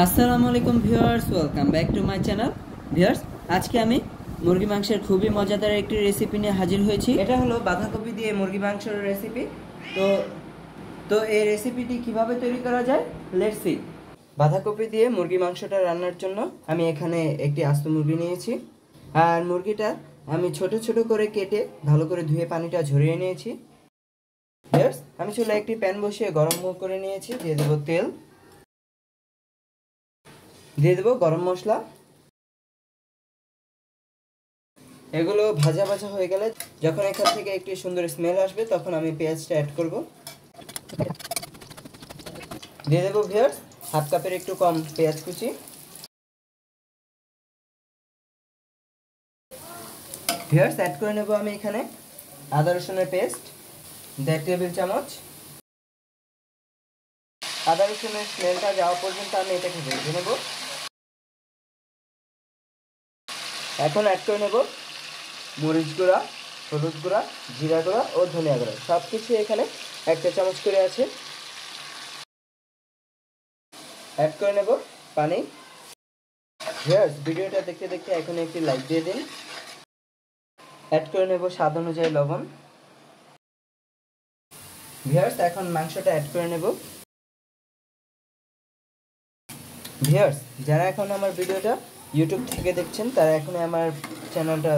আসসালামু আলাইকুম viewers, welcome back to my channel. Viewers, আজকে আমি মুরগি মাংসের খুবই মজাদার একটি রেসিপি নিয়ে হাজির হয়েছি। এটা হলো বাঁধাকপি দিয়ে মুরগি মাংসের রেসিপি। তো এই রেসিপিটি কিভাবে তৈরি করা যায়, লেটস সি। বাঁধাকপি দিয়ে মুরগি মাংসটা রান্নার জন্য আমি এখানে একটি আস্ত মুরগি নিয়েছি। আর মুরগিটা আমি ছোট ছোট করে কেটে ভালো করে ধুয়ে পানিটা ঝরিয়ে নিয়েছি। ভিউয়ার্স, আমি চুলায় একটি প্যান বসিয়ে গরম করে নিয়েছি। দিয়ে দেবো তেল, দিয়ে দেবো গরম মশলা। এগুলো ভাজা ভাজা হয়ে গেলে যখন এখান থেকে একটি সুন্দর স্মেল আসবে তখন আমি পেঁয়াজটা অ্যাড করব। দিয়ে দেবো ভিউয়ার্স হাফ কাপের একটু কম পেঁয়াজ কুচি। ভিউয়ার্স, অ্যাড করে নেব আমি এখানে আদা রসুনের পেস্ট 1.5 টেবিল চামচ। আদা রসুনের স্মেলটা যাওয়া পর্যন্ত আমি এটাকে ভেজে নেব। এখন অ্যাড করে নেব মরিচ গুঁড়া, হলুদ গুঁড়া, জিরা গুঁড়া ও ধনিয়া গুঁড়া। সব কিছু এখানে 1 চা চামচ করে আছে। অ্যাড করে নেব পানি। ভিউয়ার্স, ভিডিওটা দেখতে দেখতে এখন একটি লাইক দিয়ে দিন। অ্যাড করে নেব স্বাদ অনুযায়ী লবণ। ভিউয়ার্স, এখন মাংসটা অ্যাড করে নেব। ভিউয়ার্স, যারা এখন আমার ভিডিওটা ইউটিউব থেকে দেখছেন তারা এখন আমার চ্যানেলটা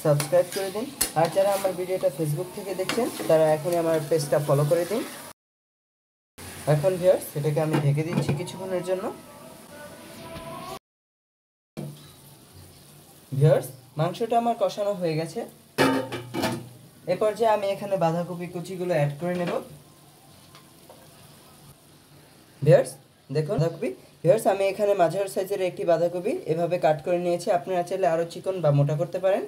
সাবস্ক্রাইব করে দিন। আর যারা আমার ভিডিওটা ফেসবুক থেকে দেখছেন তারা এখনই আমার পেজটা ফলো করে দিন। এখন ভিউয়ার্স, এটাকে আমি ঢেকে দিচ্ছি কিছুক্ষণের জন্য। ভিউয়ার্স, মাংসটা আমার কষানো হয়ে গেছে। এ পর্যায়ে আমি এখানে বাঁধাকপি কুচিগুলো অ্যাড করে নেব। ভিউয়ার্স, দেখুন বাঁধাকপি। ভিউয়ার্স, আমি এখানে মাঝারি সাইজের একটি বাঁধাকপি এভাবে কাট করে নিয়েছি। আপনারা চাইলে আরও চিকন বা মোটা করতে পারেন।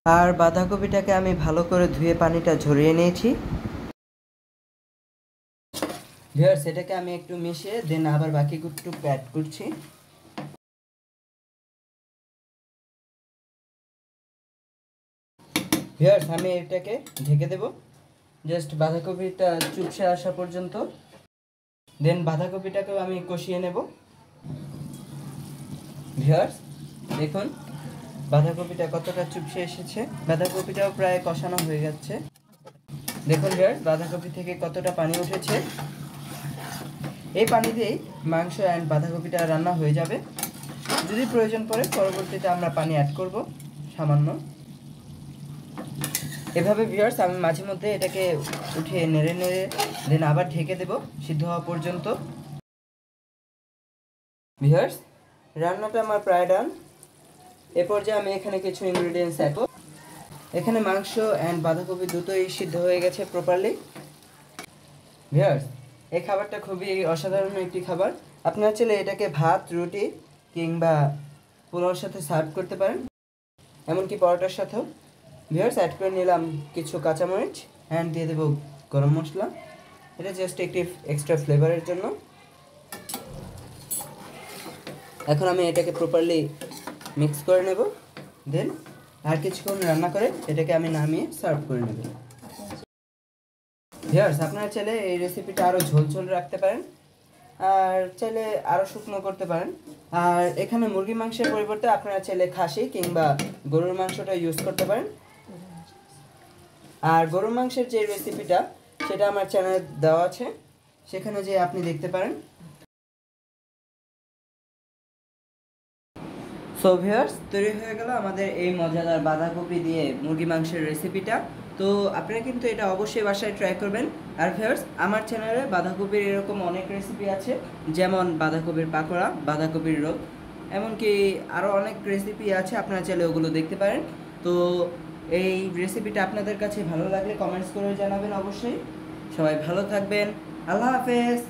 আর বাঁধাকপিটাকে আমি ভালো করে ধুয়ে পানিটা ঝরিয়ে নিয়েছি। ভিউয়ার্স, এটাকে আমি একটু মিশিয়ে দেন আবার বাকি একটু অ্যাড করছি। ভিউয়ার্স, আমি এটাকে ঢেকে দেব জাস্ট বাঁধাকপিটা চুপসে আসা পর্যন্ত। দেন বাঁধাকপিটাকেও আমি কষিয়ে নেব। ভিউয়ার্স, দেখুন বাঁধাকপিটা কতটা চুপসে এসেছে। বাঁধাকপিটাও প্রায় কষানো হয়ে যাচ্ছে। দেখুন ভিউয়ার্স, বাঁধাকপি থেকে কতটা পানি উঠেছে। এই পানি দিয়েই মাংস অ্যান্ড বাঁধাকপিটা রান্না হয়ে যাবে। যদি প্রয়োজন পড়ে পরবর্তীতে আমরা পানি অ্যাড করব সামান্য। এভাবে ভিউয়ার্স, আমি মাঝে মধ্যে এটাকে উঠিয়ে নেড়ে নেড়ে দেন আবার ঢেকে দেব সিদ্ধ হওয়া পর্যন্ত। ভিউয়ার্স, রান্নাটা আমার প্রায় ডান। এ পর্যায়ে আমি এখানে কিছু ইনগ্রেডিয়েন্টস অ্যাড করব। এখানে মাংস অ্যান্ড বাঁধাকপি দুটোই সিদ্ধ হয়ে গেছে প্রপারলি। ভিউয়ার্স, এই খাবারটা খুবই অসাধারণ একটি খাবার। আপনারা চাইলে এটাকে ভাত, রুটি কিংবা পোলাওর সাথে সার্ভ করতে পারেন, এমনকি পরোটার সাথেও। ভিউয়ার্স, অ্যাড করে নিলাম কিছু কাঁচামরিচ অ্যান্ড দিয়ে দেবো গরম মশলা। এটা জাস্ট একটি এক্সট্রা ফ্লেভারের জন্য। এখন আমি এটাকে প্রপারলি মিক্স করে নেব। দেন আর কিছুক্ষণ রান্না করে এটাকে আমি নামিয়ে সার্ভ করে নেব। ভিউয়ার্স, আপনারা চাইলে এই রেসিপিটা আরও ঝোল ঝোল রাখতে পারেন, আর চাইলে আরও শুকনো করতে পারেন। আর এখানে মুরগি মাংসের পরিবর্তে আপনারা চাইলে খাসি কিংবা গরুর মাংসটা ইউজ করতে পারেন। আর গরুর মাংসের যে রেসিপিটা সেটা আমার চ্যানেলে দেওয়া আছে, সেখানে যে আপনি দেখতে পারেন। সো ভিউয়ার্স, তৈরি হয়ে গেল আমাদের এই মজাদার বাঁধাকপি দিয়ে মুরগি মাংসের রেসিপিটা। তো আপনারা কিন্তু এটা অবশ্যই বাসায় ট্রাই করবেন। আর ভিউয়ার্স, আমার চ্যানেলে বাঁধাকপির এরকম অনেক রেসিপি আছে, যেমন বাঁধাকপির পাকোড়া, বাঁধাকপির রোল, এমনকি আরও অনেক রেসিপি আছে। আপনারা চাইলে ওগুলো দেখতে পারেন। তো এই রেসিপিটা আপনাদের কাছে ভালো লাগলে কমেন্টস করে জানাবেন অবশ্যই। সবাই ভালো থাকবেন। আল্লাহ হাফেজ।